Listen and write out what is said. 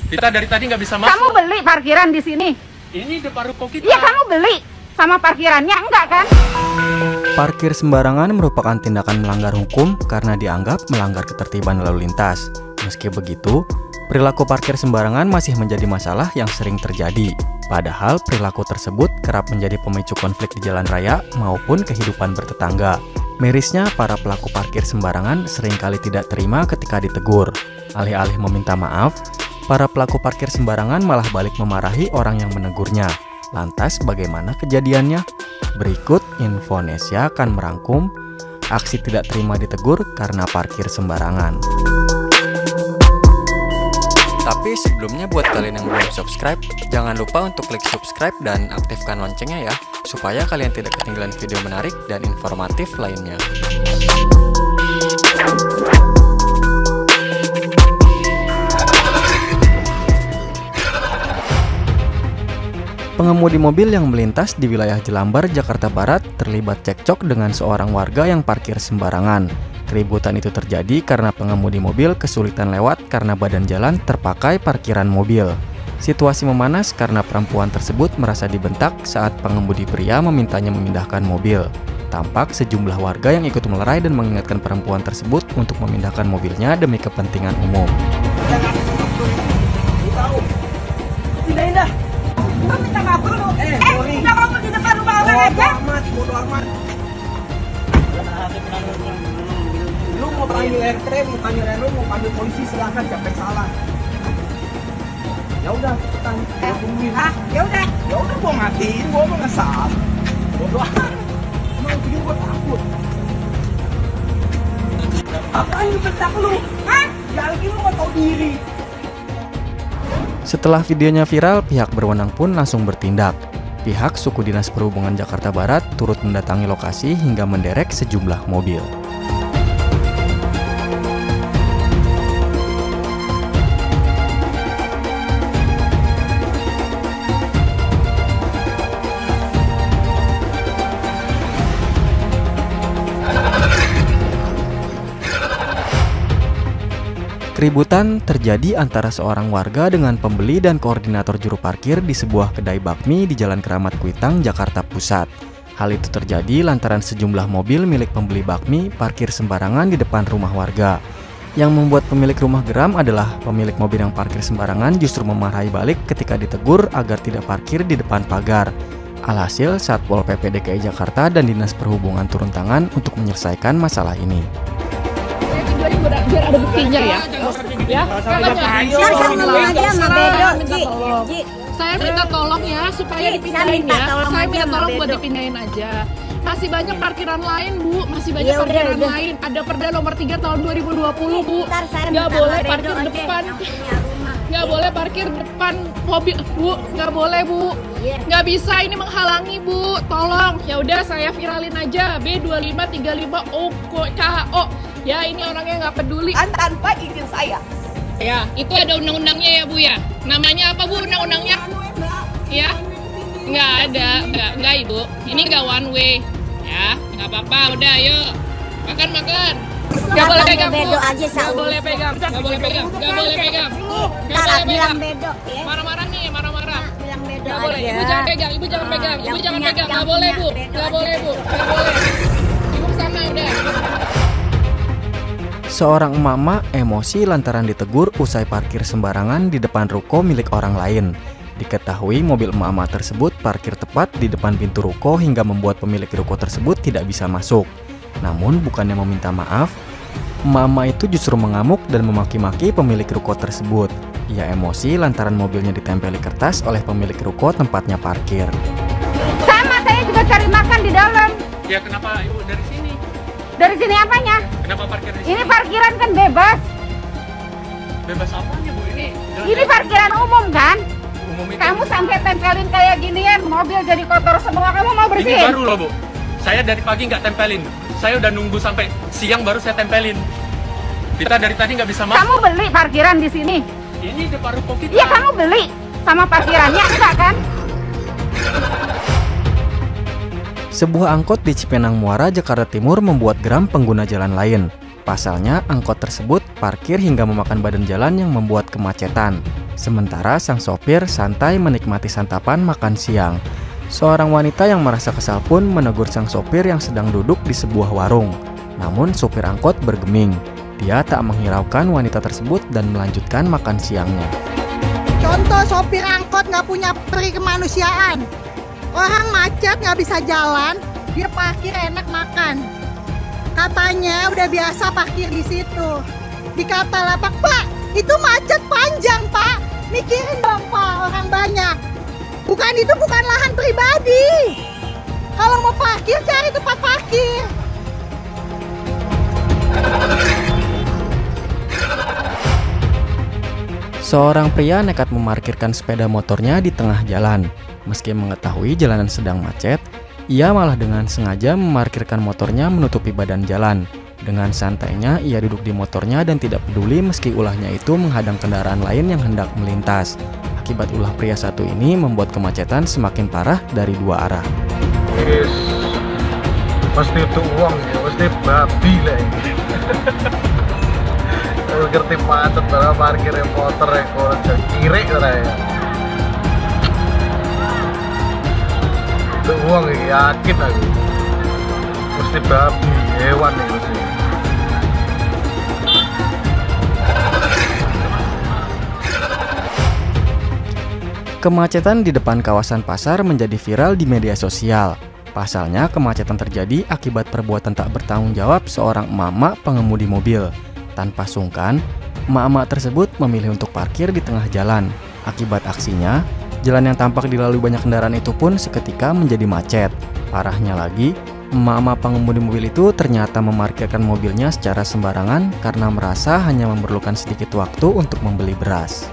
Kita dari tadi nggak bisa masuk. Kamu beli parkiran di sini? Ini depan ruko kita. Iya, kamu beli sama parkirannya enggak kan? Parkir sembarangan merupakan tindakan melanggar hukum karena dianggap melanggar ketertiban lalu lintas. Meski begitu, perilaku parkir sembarangan masih menjadi masalah yang sering terjadi. Padahal perilaku tersebut kerap menjadi pemicu konflik di jalan raya maupun kehidupan bertetangga. Mirisnya, para pelaku parkir sembarangan seringkali tidak terima ketika ditegur. Alih-alih meminta maaf, para pelaku parkir sembarangan malah balik memarahi orang yang menegurnya. Lantas bagaimana kejadiannya? Berikut Infonesia akan merangkum aksi tidak terima ditegur karena parkir sembarangan. Tapi sebelumnya buat kalian yang belum subscribe, jangan lupa untuk klik subscribe dan aktifkan loncengnya ya, supaya kalian tidak ketinggalan video menarik dan informatif lainnya. Pengemudi mobil yang melintas di wilayah Jelambar, Jakarta Barat terlibat cekcok dengan seorang warga yang parkir sembarangan. Keributan itu terjadi karena pengemudi mobil kesulitan lewat karena badan jalan terpakai parkiran mobil. Situasi memanas karena perempuan tersebut merasa dibentak saat pengemudi pria memintanya memindahkan mobil. Tampak sejumlah warga yang ikut melerai dan mengingatkan perempuan tersebut untuk memindahkan mobilnya demi kepentingan umum. Pindahin dah. Lu minta maaf dulu. Minta maaf di depan rumah orang aja. Bodo amat. Lu mau panggil RT, mau panggil RW, mau panggil polisi, silakan, siapa yang salah. Ya udah, cepetan. Ya udah gua matiin, gua mau ngesal. Bodo amat. Emang bikin gua takut. Apaan lu bentak lu? Hah? Ya lagi lu mau tahu diri. Setelah videonya viral, pihak berwenang pun langsung bertindak. Pihak Suku Dinas Perhubungan Jakarta Barat turut mendatangi lokasi hingga menderek sejumlah mobil. Keributan terjadi antara seorang warga dengan pembeli dan koordinator juru parkir di sebuah kedai bakmi di Jalan Keramat Kuitang, Jakarta Pusat. Hal itu terjadi lantaran sejumlah mobil milik pembeli bakmi parkir sembarangan di depan rumah warga. Yang membuat pemilik rumah geram adalah pemilik mobil yang parkir sembarangan justru memarahi balik ketika ditegur agar tidak parkir di depan pagar. Alhasil, Satpol PP DKI Jakarta dan Dinas Perhubungan turun tangan untuk menyelesaikan masalah ini. Biar ada buktinya ya. Saya minta tolong ya supaya dipindahin ya. Saya minta tolong buat dipindahin aja. Masih banyak parkiran lain, Bu. Masih banyak parkiran lain. Ada Perda nomor 3 tahun 2020, Bu. Nggak boleh parkir depan. Nggak boleh parkir depan mobil, Bu. Nggak boleh, Bu. Nggak bisa, ini menghalangi, Bu. Tolong. Ya udah, saya viralin aja. B2535 OKHO. Ya, ini orangnya nggak peduli. Tanpa izin saya. Ya, itu ada undang-undangnya ya, Bu ya. Namanya apa, Bu, undang-undangnya? Ya, nggak ada, nggak Ibu. Ini nggak one way. Ya, nggak apa-apa. Udah, yuk. Makan. Nggak boleh pegang, Bu. Nggak boleh pegang. Nggak boleh pegang. Nggak boleh pegang. Nggak boleh pegang. Marah-marah nih, marah-marah. Nggak boleh. Ibu jangan pegang. Ibu jangan pegang. Ibu jangan pegang. Nggak boleh, Bu. Nggak boleh, Bu. Nggak boleh. Ibu kesana udah. Seorang emak-emak emosi lantaran ditegur usai parkir sembarangan di depan ruko milik orang lain. Diketahui mobil emak-emak tersebut parkir tepat di depan pintu ruko hingga membuat pemilik ruko tersebut tidak bisa masuk. Namun bukannya meminta maaf, emak-emak itu justru mengamuk dan memaki-maki pemilik ruko tersebut. Ia emosi lantaran mobilnya ditempeli kertas oleh pemilik ruko tempatnya parkir. Sama, saya juga cari makan di dalam. Ya kenapa Ibu dari sini? Dari sini apanya? Kenapa parkir di sini? Ini parkiran kan bebas. Bebas apanya, Bu? Ini parkiran umum kan? Umum itu. Kamu sampai tempelin kayak ginian, mobil jadi kotor semua. Kamu mau Ini bersihin? baru loh, Bu. Saya dari pagi nggak tempelin. Saya udah nunggu sampai siang baru saya tempelin. Kita dari tadi nggak bisa masuk. Kamu beli parkiran di sini? Ini depan ruko kita. Iya, kamu beli sama parkirannya enggak kan? Sebuah angkot di Cipenang Muara, Jakarta Timur membuat geram pengguna jalan lain. Pasalnya, angkot tersebut parkir hingga memakan badan jalan yang membuat kemacetan. Sementara sang sopir santai menikmati santapan makan siang. Seorang wanita yang merasa kesal pun menegur sang sopir yang sedang duduk di sebuah warung. Namun sopir angkot bergeming. Dia tak menghiraukan wanita tersebut dan melanjutkan makan siangnya. Contoh sopir angkot nggak punya peri kemanusiaan. Orang macet nggak bisa jalan, dia parkir enak makan. Katanya udah biasa parkir di situ. Dikata lapak, Pak, itu macet panjang, Pak. Mikirin dong, Pak, orang banyak. Itu bukan lahan pribadi. Kalau mau parkir, cari tempat parkir. Seorang pria nekat memarkirkan sepeda motornya di tengah jalan. Meski mengetahui jalanan sedang macet, ia malah dengan sengaja memarkirkan motornya menutupi badan jalan. Dengan santainya, ia duduk di motornya dan tidak peduli meski ulahnya itu menghadang kendaraan lain yang hendak melintas. Akibat ulah pria satu ini membuat kemacetan semakin parah dari dua arah. Yes. Pasti itu uang ya, pasti babi lah ini. Ngerti macet, barang parkir motor yang korek kiri lah ya. Itu uang ya, yakin aku. Pasti babi, hewan nih pasti. Kemacetan di depan kawasan pasar menjadi viral di media sosial. Pasalnya, kemacetan terjadi akibat perbuatan tak bertanggung jawab seorang emak-emak pengemudi mobil. Tanpa sungkan, emak-emak tersebut memilih untuk parkir di tengah jalan. Akibat aksinya, jalan yang tampak dilalui banyak kendaraan itu pun seketika menjadi macet. Parahnya lagi, emak-emak pengemudi mobil itu ternyata memarkirkan mobilnya secara sembarangan karena merasa hanya memerlukan sedikit waktu untuk membeli beras.